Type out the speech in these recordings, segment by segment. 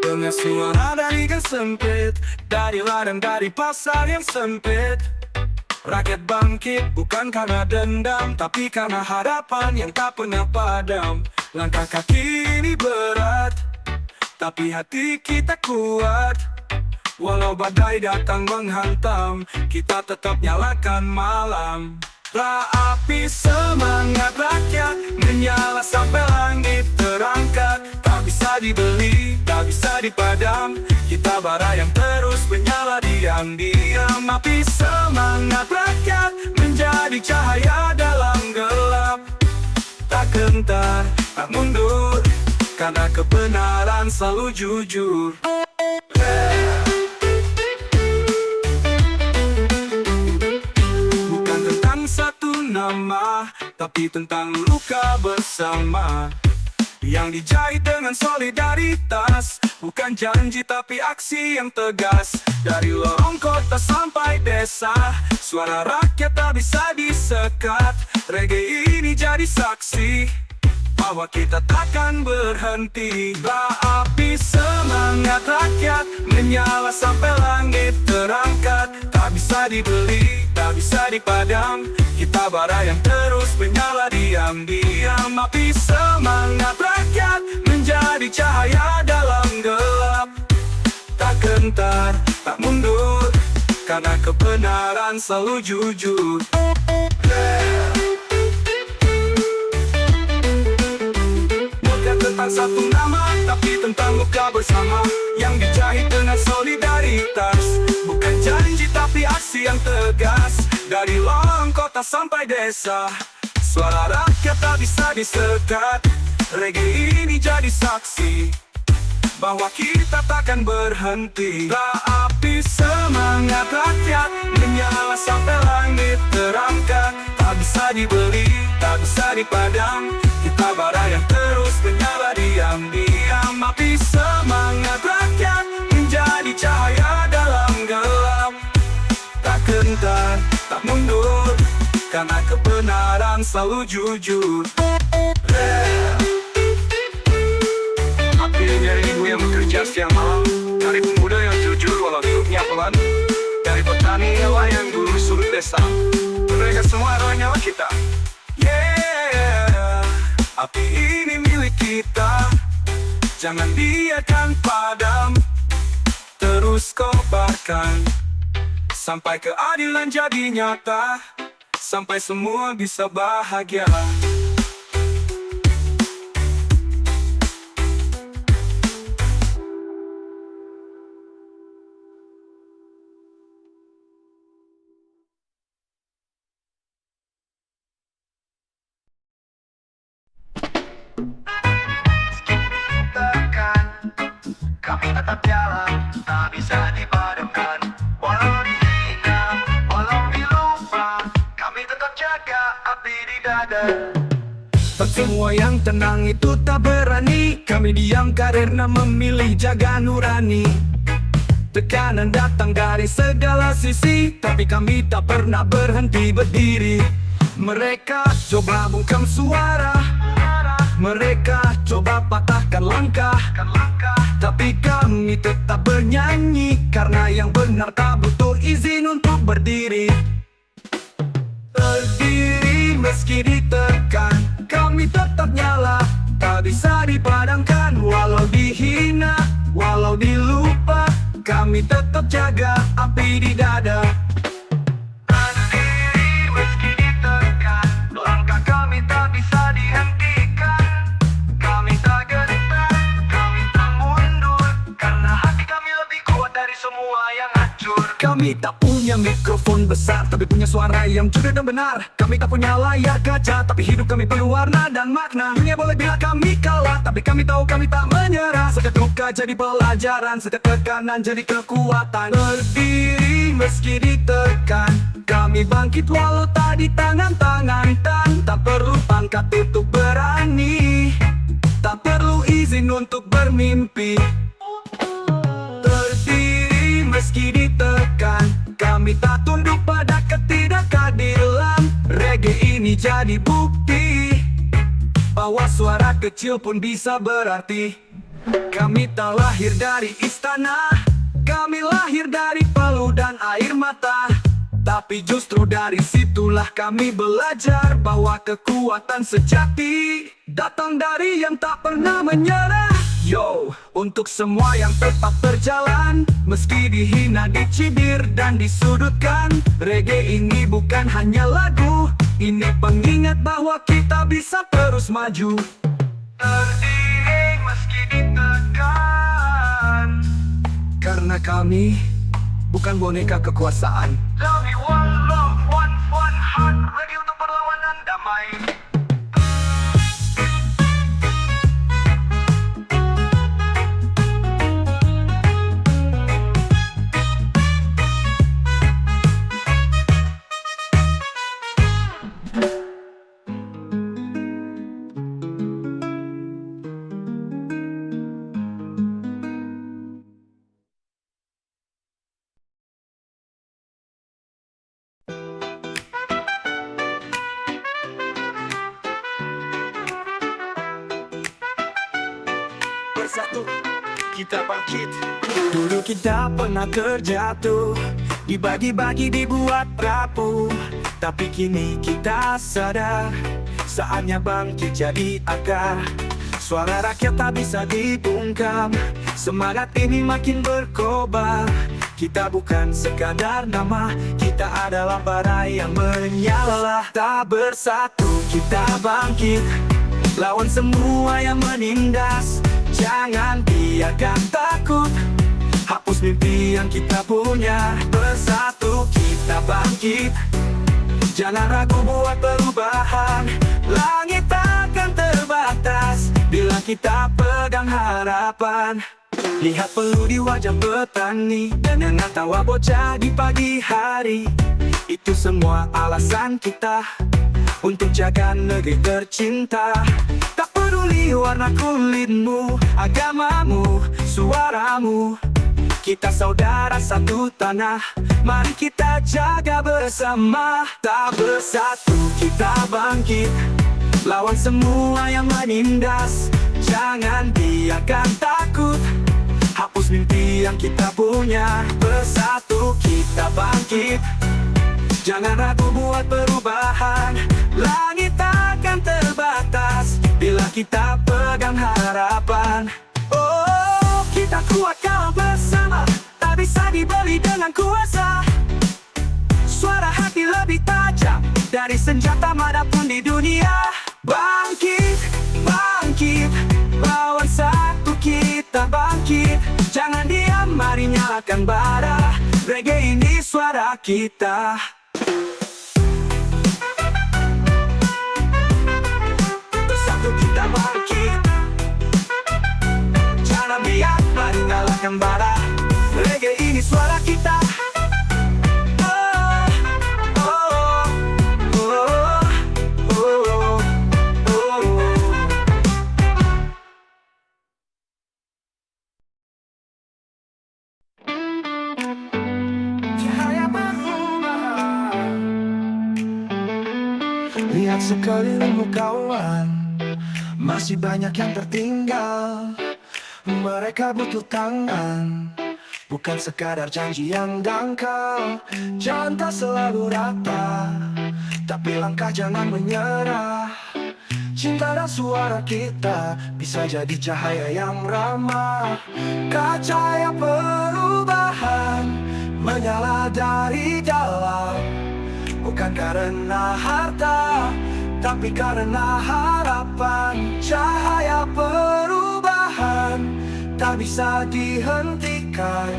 Dengan suara dari gang sempit, dari ladang, dari pasar yang sempit. Rakyat bangkit bukan karena dendam, tapi karena harapan yang tak pernah padam. Langkah kaki ini berat, tapi hati kita kuat. Walau badai datang menghantam, kita tetap nyalakan malam. Api semangat rakyat menyala sampai langit terangkat. Tak bisa dibeli, tak bisa dipadam. Kita bara yang terus menyala diam-diam. Api semangat rakyat menjadi cahaya dalam gelap. Tak gentar, tak mundur, karena kebenaran selalu jujur. Tapi tentang luka bersama yang dijahit dengan solidaritas. Bukan janji tapi aksi yang tegas. Dari lorong kota sampai desa, suara rakyat tak bisa disekat. Reggae ini jadi saksi bahwa kita takkan berhenti. Api semangat rakyat menyala sampai langit terangkat. Tak bisa dibeli, tak bisa dipadam. Kita bara yang terus menyala diam-diam. Api semangat rakyat menjadi cahaya dalam gelap. Tak gentar, tak mundur, karena kebenaran selalu jujur. Bukan tentang satu nama, tapi tentang luka bersama yang dijahit dengan solidaritas. Bukan janji tapi aksi yang tegas. Dari lorong kota sampai desa, suara rakyat tak bisa disekat. Reggae ini jadi saksi bahwa kita takkan berhenti. Api semangat rakyat menyala sampai langit terangkat. Tak bisa dibeli, tak bisa dipadam. Kita bara yang terus menyala diam-diam. Api semangat rakyat menjadi cahaya dalam gelap. Tak gentar, tak mundur, karena kebenaran selalu jujur. Api dari ibu yang bekerja siang malam, dari pemuda yang jujur walau hidupnya pelan, dari petani nelayan guru surut desa. Mereka semua adalah nyawa kita. Yeah, api ini milik kita. Jangan biarkan padam, terus kobarkan sampai keadilan jadi nyata, sampai semua bisa bahagia. Kami tetap jalan, tak bisa dipadamkan. Walau dihina, walau dilupa, kami tetap jaga api di dada. Tak semua yang tenang itu tak berani. Kami diam karena memilih jaga nurani. Tekanan datang dari segala sisi, tapi kami tak pernah berhenti berdiri. Mereka coba bungkam suara, mereka coba patahkan langkah, tapi kami tetap bernyanyi, karena yang benar tak butuh izin untuk berdiri. Berdiri meski ditekan, kami tetap nyala, tak bisa dipadamkan. Walau dihina, walau dilupa, kami tetap jaga api di dada. Berdiri meski ditekan, langkah kami tak bisa dihentikan. Kami tak gentar, kami tak mundur, karena hati kami lebih kuat dari semua yang hancur. Kami tak punya mikrofon besar, tapi punya suara yang jujur dan benar. Kami tak punya layar kaca, tapi hidup kami penuh warna dan makna. Dunia boleh bilang kami kalah, tapi kami tahu kami tak menyerah. Setiap duka jadi pelajaran, setiap tekanan jadi kekuatan. Berdiri meski ditekan, kami bangkit walau tak di tangan-tangan. Dan tak perlu pangkat untuk berani, tak perlu izin untuk bermimpi. Berdiri meski ditekan, kami tak tunduk pada ketidakadilan. Reggae ini jadi bukti bahwa suara kecil pun bisa berarti. Kami tak lahir dari istana, kami lahir dari palu dan air mata. Tapi justru dari situlah kami belajar bahwa kekuatan sejati datang dari yang tak pernah menyerah. Yo, untuk semua yang tetap berjalan meski dihina, dicibir, dan disudutkan, reggae ini bukan hanya lagu, ini pengingat bahwa kita bisa terus maju. Berdiri meski ditekan, karena kami bukan boneka kekuasaan. Kami one love, one heart, ready untuk perlawanan damai. Bersatu kita bangkit. Dulu kita pernah terjatuh, dibagi-bagi, dibuat rapuh. Tapi kini kita sadar, saatnya bangkit jadi akar. Suara rakyat tak bisa dibungkam, semangat ini makin berkobar. Kita bukan sekadar nama, kita adalah bara yang menyala. Tak bersatu kita bangkit, lawan semua yang menindas. Jangan biarkan takut, hapus mimpi yang kita punya. Bersatu kita bangkit, jangan ragu buat perubahan. Langit takkan terbatas bila kita pegang harapan. Lihat peluh di wajah petani dan dengar tawa bocah di pagi hari. Itu semua alasan kita untuk jaga negeri tercinta. Tak peduli warna kulitmu, agamamu, suaramu, kita saudara satu tanah. Mari kita jaga bersama. Tak bersatu kita bangkit, lawan semua yang menindas. Jangan biarkan takut, hapus mimpi yang kita punya. Bersatu kita bangkit, jangan ragu buat perubahan. Langit takkan terbatas bila kita pegang harapan. Oh, kita kuat kalau bersama, tak bisa dibeli dengan kuasa. Suara hati lebih tajam dari senjata manapun di dunia. Bangkit, bangkit, lawan satu kita bangkit. Jangan diam, mari nyalakan bara. Reggae ini suara kita. Bersatu kita bangkit, jangan biar, mari nyalakan bara. Reggae ini suara kita. Lihat sekelilingmu kawan, masih banyak yang tertinggal. Mereka butuh tangan, bukan sekadar janji yang dangkal. Jalan tak selalu rata, tapi langkah jangan menyerah. Cinta dan suara kita bisa jadi cahaya yang ramah. Cahaya perubahan menyala dari dalam, bukan karena harta, tapi karena harapan. Cahaya perubahan tak bisa dihentikan.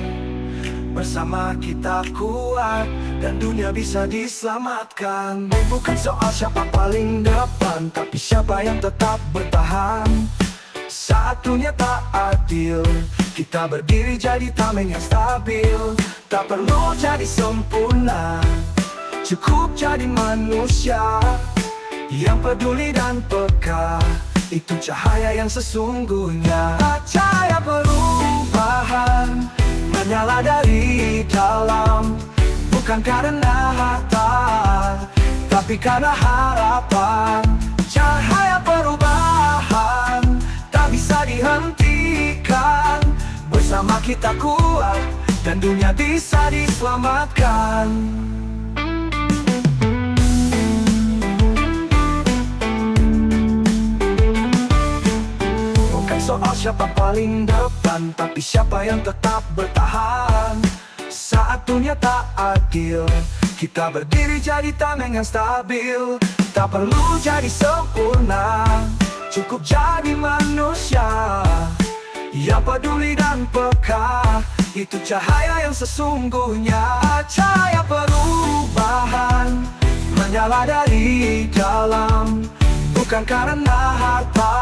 Bersama kita kuat dan dunia bisa diselamatkan. Bukan soal siapa paling depan, tapi siapa yang tetap bertahan. Saat dunia tak adil, kita berdiri jadi tameng yang stabil. Tak perlu jadi sempurna, cukup jadi manusia yang peduli dan peka. Itu cahaya yang sesungguhnya. Cahaya perubahan menyala dari dalam, bukan karena harta, tapi karena harapan. Cahaya perubahan tak bisa dihentikan. kita kuat dan dunia bisa diselamatkan. Bukan soal siapa paling depan, tapi siapa yang tetap bertahan. Saat dunia tak adil, kita berdiri jadi tameng yang stabil. Tak perlu jadi sempurna, cukup jadi manusia yang peduli dan peka. Itu cahaya yang sesungguhnya. Cahaya perubahan menyala dari dalam, bukan karena harta,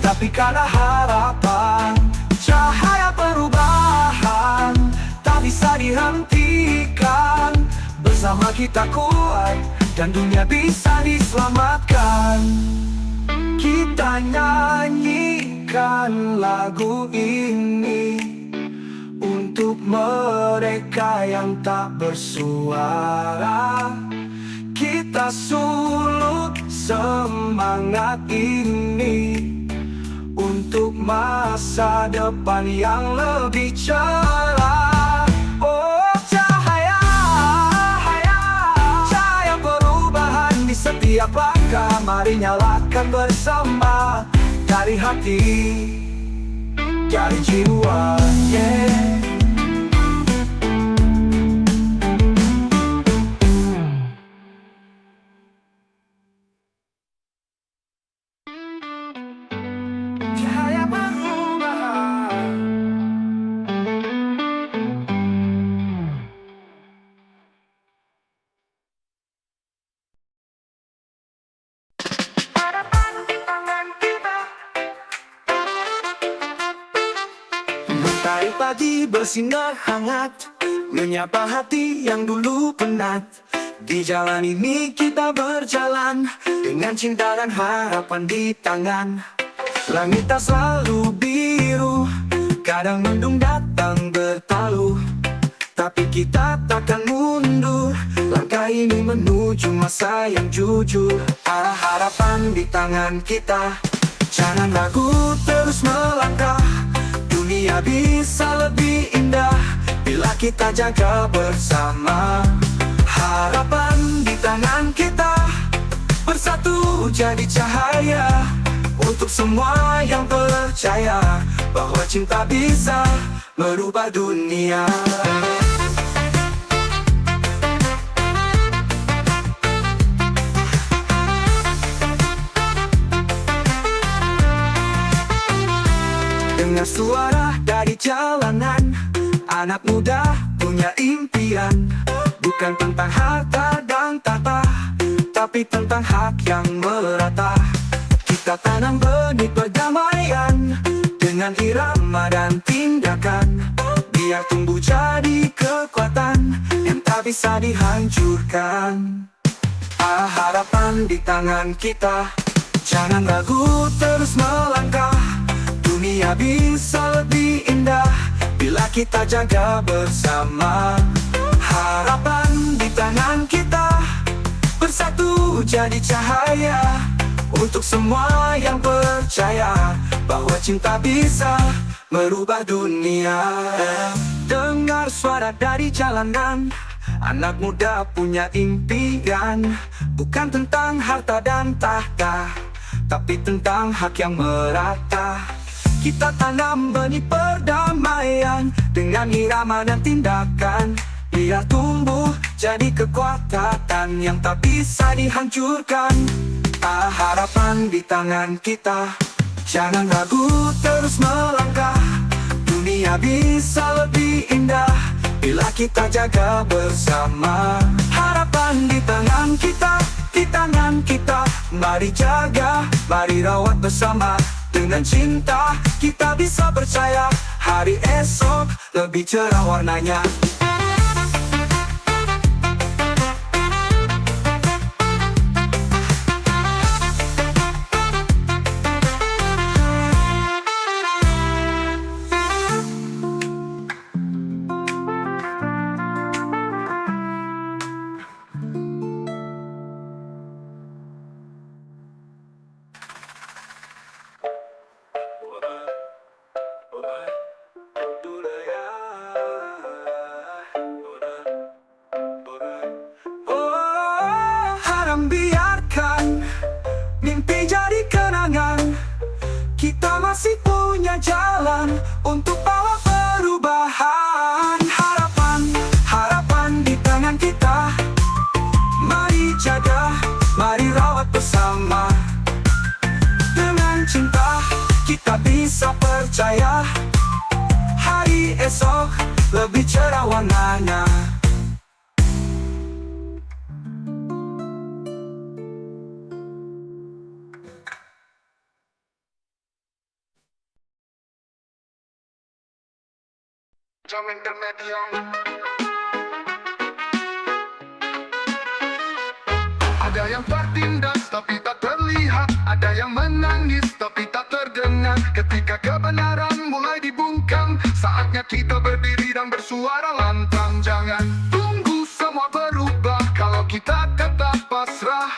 tapi karena harapan. Cahaya perubahan tak bisa dihentikan. Bersama kita kuat dan dunia bisa diselamatkan. Kita nyanyikan lagu ini untuk mereka yang tak bersuara. Kita sulut semangat ini untuk masa depan yang lebih cerah. Oh, cahaya perubahan di setiap langkah. Mari nyalakan bersama, dari hati, dari jiwa, yeah. Cahaya perubahan. Mentari pagi bersinar hangat, menyapa hati yang dulu penat. Di jalan ini kita berjalan dengan cinta dan harapan di tangan. Langit tak selalu biru, kadang mendung datang bertalu, tapi kita takkan mundur. Langkah ini menuju masa yang jujur. Arah harapan di tangan kita, jangan ragu terus melangkah. Dunia bisa lebih indah bila kita jaga bersama. Harapan di tangan kita, bersatu jadi cahaya untuk semua yang percaya bahwa cinta bisa merubah dunia. Dengar suara dari jalanan, anak muda punya impian. Bukan tentang harta dan tahta, tapi tentang hak yang merata. Kita tanam benih perdamaian dengan irama dan tindakan, biar tumbuh jadi kekuatan yang tak bisa dihancurkan. Harapan di tangan kita, jangan ragu terus melangkah. Dunia bisa lebih indah bila kita jaga bersama. Harapan di tangan kita, bersatu jadi cahaya untuk semua yang percaya bahwa cinta bisa merubah dunia. Dengar suara dari jalanan, anak muda punya impian. Bukan tentang harta dan tahta, tapi tentang hak yang merata. Kita tanam benih perdamaian dengan irama dan tindakan, biar tumbuh jadi kekuatan yang tak bisa dihancurkan. Harapan di tangan kita, jangan ragu terus melangkah. Dunia bisa lebih indah bila kita jaga bersama. Harapan di tangan kita, di tangan kita. Mari jaga, mari rawat bersama. Dengan cinta kita bisa percaya hari esok lebih cerah warnanya. mimpi jadi kenangan. Kita masih punya jalan untuk bawa perubahan. Harapan, harapan di tangan kita. Mari jaga, mari rawat bersama. Dengan cinta kita bisa percaya hari esok lebih cerah warnanya. Jam intermediate. Ada yang tertindas tapi tak terlihat, ada yang menangis tapi tak terdengar. Ketika kebenaran mulai dibungkam, saatnya kita berdiri dan bersuara lantang. Jangan tunggu semua berubah kalau kita tetap pasrah.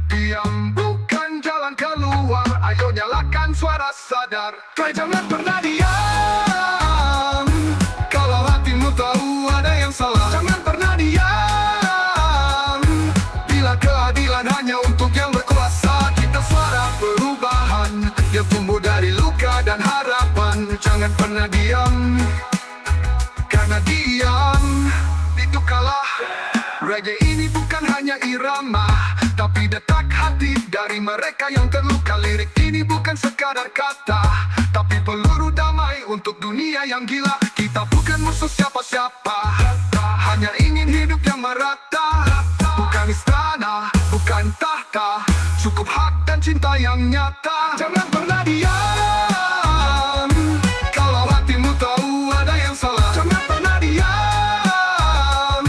Diam bukan jalan keluar, ayo nyalakan suara sadar. Kau jangan pernah diam kalau hatimu tahu ada yang salah. Jangan pernah diam bila keadilan hanya untuk yang berkuasa. Kita suara perubahan yang tumbuh dari luka dan harapan. Jangan pernah diam, karena diam itu kalah. Reggae ini bukan hanya irama, tapi detak hati dari mereka yang terluka. Lirik ini bukan sekadar kata, tapi peluru damai untuk dunia yang gila. Kita bukan musuh siapa-siapa, hanya ingin hidup yang merata. Bukan istana, bukan tahta, cukup hak dan cinta yang nyata. Jangan pernah diam kalau hatimu tahu ada yang salah. Jangan pernah diam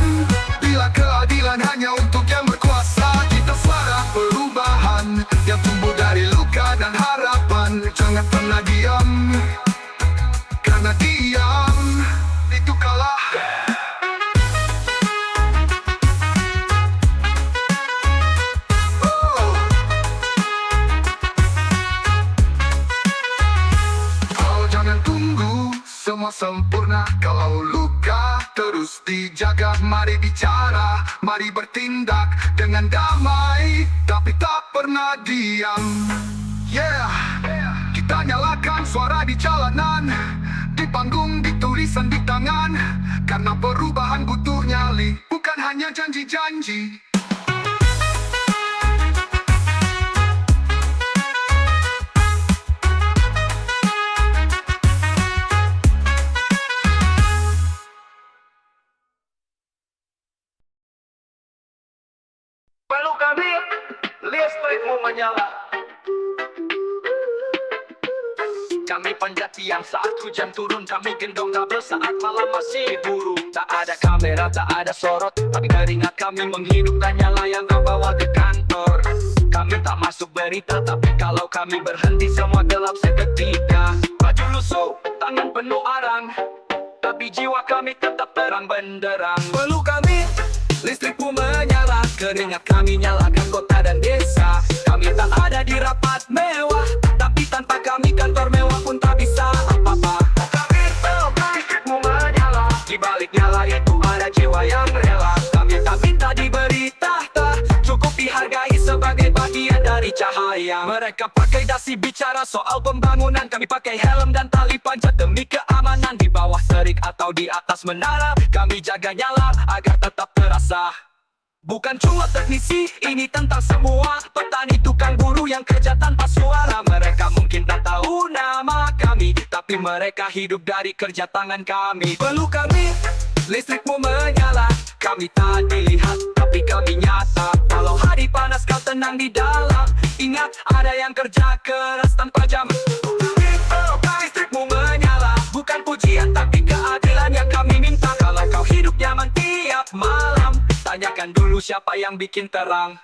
bila keadilan hanya untuk yang berkuasa. Kita suara perubahan yang tumbuh dari luka dan harapan. Jangan pernah diam, karena diam itu kalah. Kau jangan tunggu semua sempurna. Kalau luka terus dijaga, mari bicara, mari bertindak dengan damai, tapi tak pernah diam. Yeah, kita nyalakan suara di jalanan, di panggung, di tulisan, di tangan. Karena perubahan butuh nyali, bukan hanya janji-janji. Peluk kami, listrikmu menyala. Kami penjatian saat hujan turun, kami gendong kabel saat malam masih buru. Tak ada kamera, tak ada sorot, tapi keringat kami menghidup dan nyala yang kau bawa ke kantor. Kami tak masuk berita, tapi kalau kami berhenti semua gelap seketika. Baju lusuh, tangan penuh arang, tapi jiwa kami tetap terang benderang. Peluk kami, listrikmu menyala, keringat kami nyalakan kota dan desa. Kami tak ada di rapat mewah, tapi tanpa kami kantor mewah pun tak bisa apa-apa. Kami peluk listrikmu menyala, di balik nyala itu ada jiwa yang rela. Kami tak minta diberi tahta, cukup dihargai sebagai bagian dari cahaya. Mereka pakai dasi bicara soal pembangunan, kami pakai helm dan tali panjat demi keamanan. Di bawah terik atau di atas menara, kami jaga nyala agar tetap terasa. Bukan cuma teknisi, ini tentang semua. Petani, tukang buruh yang kerja tanpa suara. Mereka mungkin tak tahu nama kami, tapi mereka hidup dari kerja tangan kami. Peluk kami, listrikmu menyala. Kami tak dilihat, tapi kami nyata. Walau hari panas kau tenang di dalam, ingat ada yang kerja keras tanpa jam. Listrikmu menyala, bukan pujian tapi keadilan yang kami minta. Kalau kau hidup nyaman tiap malam, tanyakan dulu siapa yang bikin terang.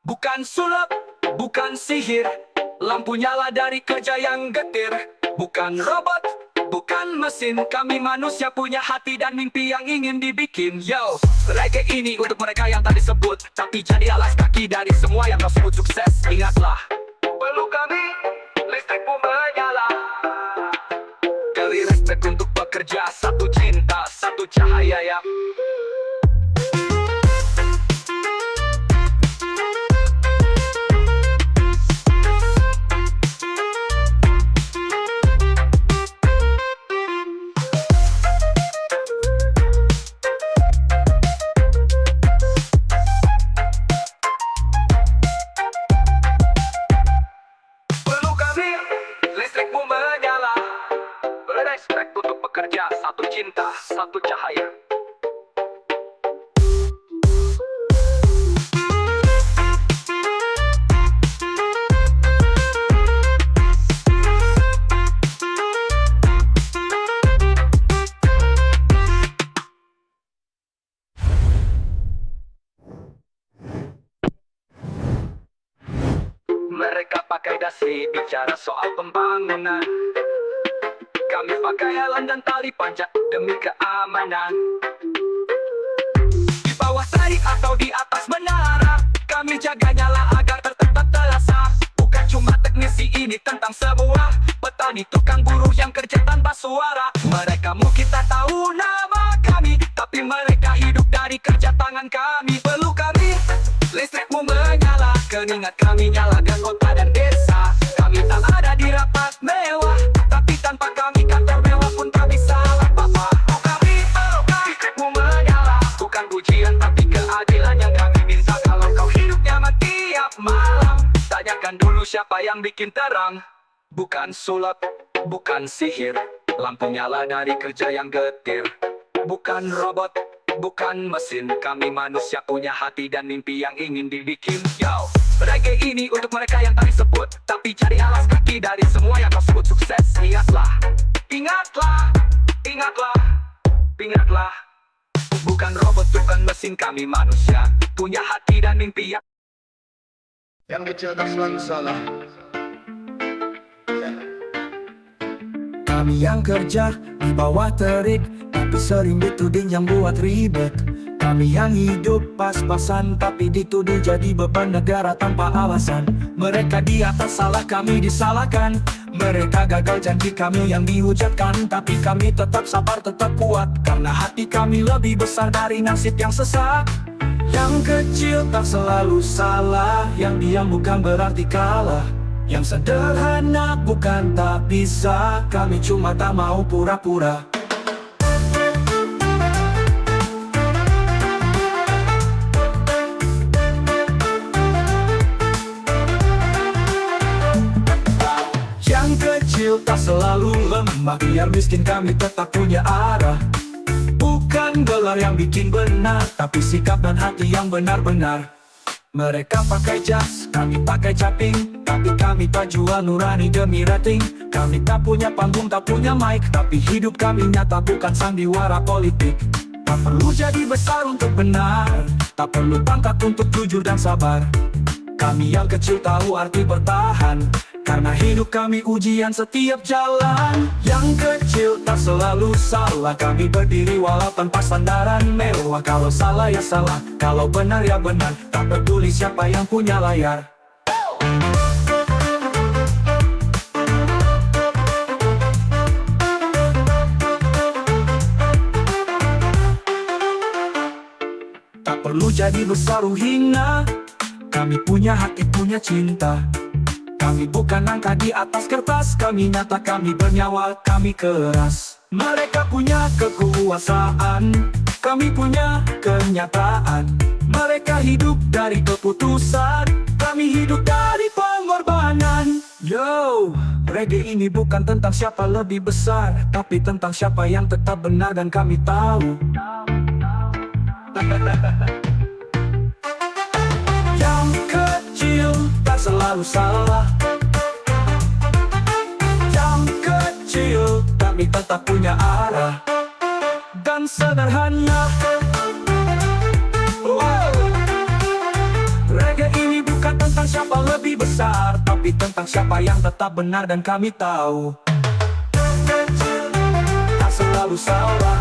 Bukan sulap, bukan sihir, lampu nyala dari kerja yang getir. Bukan robot, bukan mesin, kami manusia punya hati dan mimpi yang ingin dibikin. Yo, reggae ini untuk mereka yang tak disebut, tapi jadi alas kaki dari semua yang kau sebut sukses. Ingatlah, peluk kami, listrikmu menyala. Kali respect untuk pekerja, satu cinta, satu cahaya ya. kerja, satu cinta, satu cahaya. Mereka pakai dasi bicara soal pembangunan, kami pakai helm dan tali panjang demi keamanan. Di bawah tali atau di atas menara, kami jaga nyala agar tetap terasa. Bukan cuma teknisi, ini tentang semua petani, tukang buruh yang kerja tanpa suara. Mereka mau kita tahu nama kami, tapi mereka hidup dari kerja tangan kami. Perlu kami, listrikmu menyala, keringat kami nyalakan kota dan desa. Kami tak ada di rapat mewah, tapi tanpa kami kantor mewah pun tak bisa apa-apa. Oh kami, listrikmu menyala, bukan pujian tapi keadilan yang kami minta. Kalau kau hidup nyaman tiap malam, tanyakan dulu siapa yang bikin terang. Bukan sulap, bukan sihir, lampu nyala dari kerja yang getir. Bukan robot, bukan mesin, kami manusia punya hati dan mimpi yang ingin dibikin. Yo, reggae ini untuk mereka yang tak disebut, tapi cari alas kaki dari semua yang kau sebut sukses. Ingatlah, ingatlah, ingatlah, ingatlah. Bukan robot, bukan mesin, kami manusia punya hati dan mimpi Yang kecil tak selalu salah. Kami yang kerja di bawah terik, tapi sering dituding yang buat ribet. Kami yang hidup pas-pasan, tapi dituduh jadi beban negara tanpa alasan. Mereka di atas salah, kami disalahkan. Mereka gagal, janji kami yang dihujatkan. Tapi kami tetap sabar, tetap kuat, karena hati kami lebih besar dari nasib yang sesak. Yang kecil tak selalu salah, yang diam bukan berarti kalah. Yang sederhana bukan tak bisa, kami cuma tak mau pura-pura. Yang kecil tak selalu lemah, biar miskin kami tetap punya arah. Bukan gelar yang bikin benar, tapi sikap dan hati yang benar-benar. Mereka pakai jas, kami pakai caping, tapi kami tak jual nurani demi rating. Kami tak punya panggung, tak punya mic, tapi hidup kami nyata bukan sandiwara politik. Tak perlu jadi besar untuk benar, tak perlu pangkat untuk jujur dan sabar. Kami yang kecil tahu arti bertahan, karena hidup kami ujian setiap jalan. Yang kecil tak selalu salah, kami berdiri walau tanpa sandaran mewah. Kalau salah ya salah, kalau benar ya benar, tak peduli siapa yang punya layar. Tak perlu jadi besar hina, kami punya hati, punya cinta. Kami bukan angka di atas kertas, kami nyata, kami bernyawa, kami keras. Mereka punya kekuasaan, kami punya kenyataan. Mereka hidup dari keputusan, kami hidup dari pengorbanan. Yo, reggae ini bukan tentang siapa lebih besar, tapi tentang siapa yang tetap benar dan kami tahu. Yang kecil tak selalu salah, yang kecil kami tetap punya arah dan sederhana. Wow. Reggae ini bukan tentang siapa lebih besar, tapi tentang siapa yang tetap benar dan kami tahu. Kecil tak selalu salah,